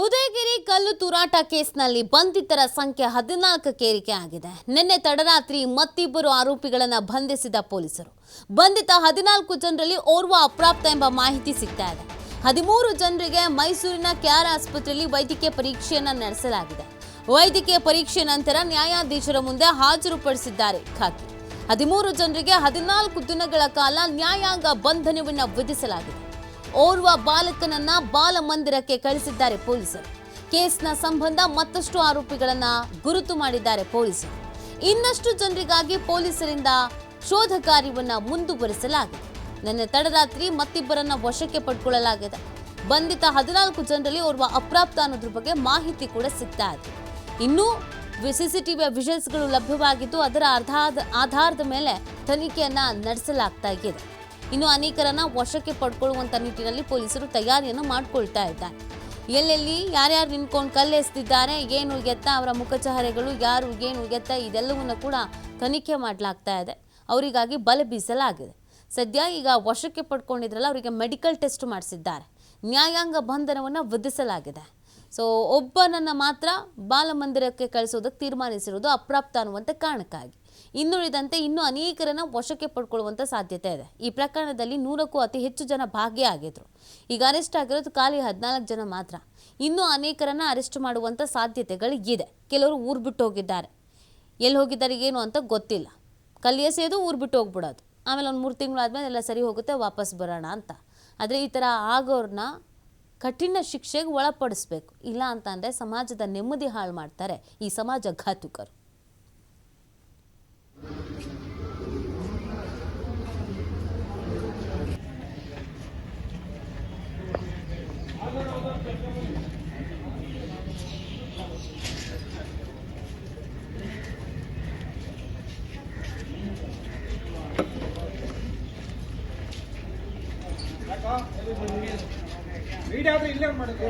ಉದಯಗಿರಿ ಕಲ್ಲು ತೂರಾಟ ಕೇಸ್ನಲ್ಲಿ ಬಂಧಿತರ ಸಂಖ್ಯೆ 14ಕ್ಕೆ ಏರಿಕೆ ಆಗಿದೆ. ನಿನ್ನೆ ತಡರಾತ್ರಿ ಮತ್ತಿಬ್ಬರು ಆರೋಪಿಗಳನ್ನು ಬಂಧಿಸಿದ ಪೊಲೀಸರು. ಬಂಧಿತ 14 ಜನರಲ್ಲಿ ಓರ್ವ ಅಪ್ರಾಪ್ತ ಎಂಬ ಮಾಹಿತಿ ಸಿಗ್ತಾ ಇದೆ. 13 ಜನರಿಗೆ ಮೈಸೂರಿನ ಕೆಆರ್ ಆಸ್ಪತ್ರೆಯಲ್ಲಿ ವೈದ್ಯಕೀಯ ಪರೀಕ್ಷೆಯನ್ನು ನಡೆಸಲಾಗಿದೆ. ವೈದ್ಯಕೀಯ ಪರೀಕ್ಷೆ ನಂತರ ನ್ಯಾಯಾಧೀಶರ ಮುಂದೆ ಹಾಜರುಪಡಿಸಿದ್ದಾರೆ ಖಾಕಿ. 13 ಜನರಿಗೆ 14 ದಿನಗಳ ಕಾಲ ನ್ಯಾಯಾಂಗ ಬಂಧನವನ್ನು ವಿಧಿಸಲಾಗಿದೆ. ಓರ್ವ ಬಾಲಕನನ್ನ ಬಾಲಮಂದಿರಕ್ಕೆ ಕಳಿಸಿದ್ದಾರೆ ಪೊಲೀಸರು. ಕೇಸ್ನ ಸಂಬಂಧ ಮತ್ತಷ್ಟು ಆರೋಪಿಗಳನ್ನ ಗುರುತು ಮಾಡಿದ್ದಾರೆ ಪೊಲೀಸರು. ಇನ್ನಷ್ಟು ಜನರಿಗಾಗಿ ಪೊಲೀಸರಿಂದ ಶೋಧ ಕಾರ್ಯವನ್ನ ಮುಂದುವರಿಸಲಾಗಿದೆ. ನಿನ್ನೆ ತಡರಾತ್ರಿ ಮತ್ತಿಬ್ಬರನ್ನ ವಶಕ್ಕೆ ಪಡೆದುಕೊಳ್ಳಲಾಗಿದೆ. ಬಂಧಿತ 14 ಜನರಲ್ಲಿ ಓರ್ವ ಅಪ್ರಾಪ್ತ ಅನ್ನೋದ್ರ ಬಗ್ಗೆ ಮಾಹಿತಿ ಕೂಡ ಸಿಗ್ತಾ ಇದೆ. ಇನ್ನು ಸಿಸಿಟಿವಿ ವಿಜುವಲ್ಸ್ಗಳು ಲಭ್ಯವಾಗಿದ್ದು ಅದರ ಆಧಾರದ ಮೇಲೆ ತನಿಖೆಯನ್ನ ನಡೆಸಲಾಗ್ತಾ ಇದೆ. ಇನ್ನು ಅನೇಕರನ್ನ ವಶಕ್ಕೆ ಪಡ್ಕೊಳ್ಳುವಂತ ನಿಟ್ಟಿನಲ್ಲಿ ಪೊಲೀಸರು ತಯಾರಿಯನ್ನು ಮಾಡಿಕೊಳ್ತಾ ಇದ್ದಾರೆ. ಎಲ್ಲೆಲ್ಲಿ ಯಾರ್ಯಾರು ನಿಂತ್ಕೊಂಡು ಕಲ್ಲೆಸ್ತಿದ್ದಾರೆ, ಏನು ಎತ್ತ, ಅವರ ಮುಖಚಹರೆಗಳು ಯಾರು, ಏನು ಎತ್ತ, ಇದೆಲ್ಲವನ್ನ ಕೂಡ ತನಿಖೆ ಮಾಡಲಾಗ್ತಾ ಇದೆ. ಅವರಿಗಾಗಿ ಬಲೆ ಬೀಸಲಾಗಿದೆ. ಸದ್ಯ ಈಗ ವಶಕ್ಕೆ ಪಡ್ಕೊಂಡಿದ್ರಲ್ಲ, ಅವರಿಗೆ ಮೆಡಿಕಲ್ ಟೆಸ್ಟ್ ಮಾಡಿಸಿದ್ದಾರೆ. ನ್ಯಾಯಾಂಗ ಬಂಧನವನ್ನು ವಿಧಿಸಲಾಗಿದೆ. ಸೊ ಒಬ್ಬನನ್ನು ಮಾತ್ರ ಬಾಲಮಂದಿರಕ್ಕೆ ಕಳಿಸೋದಕ್ಕೆ ತೀರ್ಮಾನಿಸಿರೋದು ಅಪ್ರಾಪ್ತ ಅನ್ನುವಂಥ ಕಾರಣಕ್ಕಾಗಿ. ಇನ್ನುಳಿದಂತೆ ಇನ್ನೂ ಅನೇಕರನ್ನು ವಶಕ್ಕೆ ಪಡ್ಕೊಳ್ಳುವಂಥ ಸಾಧ್ಯತೆ ಇದೆ. ಈ ಪ್ರಕರಣದಲ್ಲಿ 100ಕ್ಕೂ ಅತಿ ಹೆಚ್ಚು ಜನ ಭಾಗಿಯಾಗಿದ್ರು. ಈಗ ಅರೆಸ್ಟ್ ಆಗಿರೋದು ಖಾಲಿ 14 ಜನ ಮಾತ್ರ. ಇನ್ನೂ ಅನೇಕರನ್ನು ಅರೆಸ್ಟ್ ಮಾಡುವಂಥ ಸಾಧ್ಯತೆಗಳು ಇದೆ. ಕೆಲವರು ಊರು ಬಿಟ್ಟು ಹೋಗಿದ್ದಾರೆ. ಎಲ್ಲಿ ಹೋಗಿದ್ದಾರೆ ಏನು ಅಂತ ಗೊತ್ತಿಲ್ಲ. ಕಲ್ಲು ಎಸೆಯೋದು ಊರು ಬಿಟ್ಟು ಹೋಗ್ಬಿಡೋದು, ಆಮೇಲೆ ಒಂದು 3 ತಿಂಗಳಾದ್ಮೇಲೆ ಎಲ್ಲ ಸರಿ ಹೋಗುತ್ತೆ, ವಾಪಸ್ ಬರೋಣ ಅಂತ. ಆದರೆ ಈ ಥರ ಆಗೋರನ್ನ ಕಠಿಣ ಶಿಕ್ಷೆಗೆ ಒಳಪಡಿಸ್ಬೇಕು. ಇಲ್ಲ ಅಂತಂದರೆ ಸಮಾಜದ ನೆಮ್ಮದಿ ಹಾಳು ಮಾಡ್ತಾರೆ ಈ ಸಮಾಜ ಘಾತುಕರು. ವೀಡಿಯೋ ಇಲ್ಲೇ ಮಾಡಿದ್ರೆ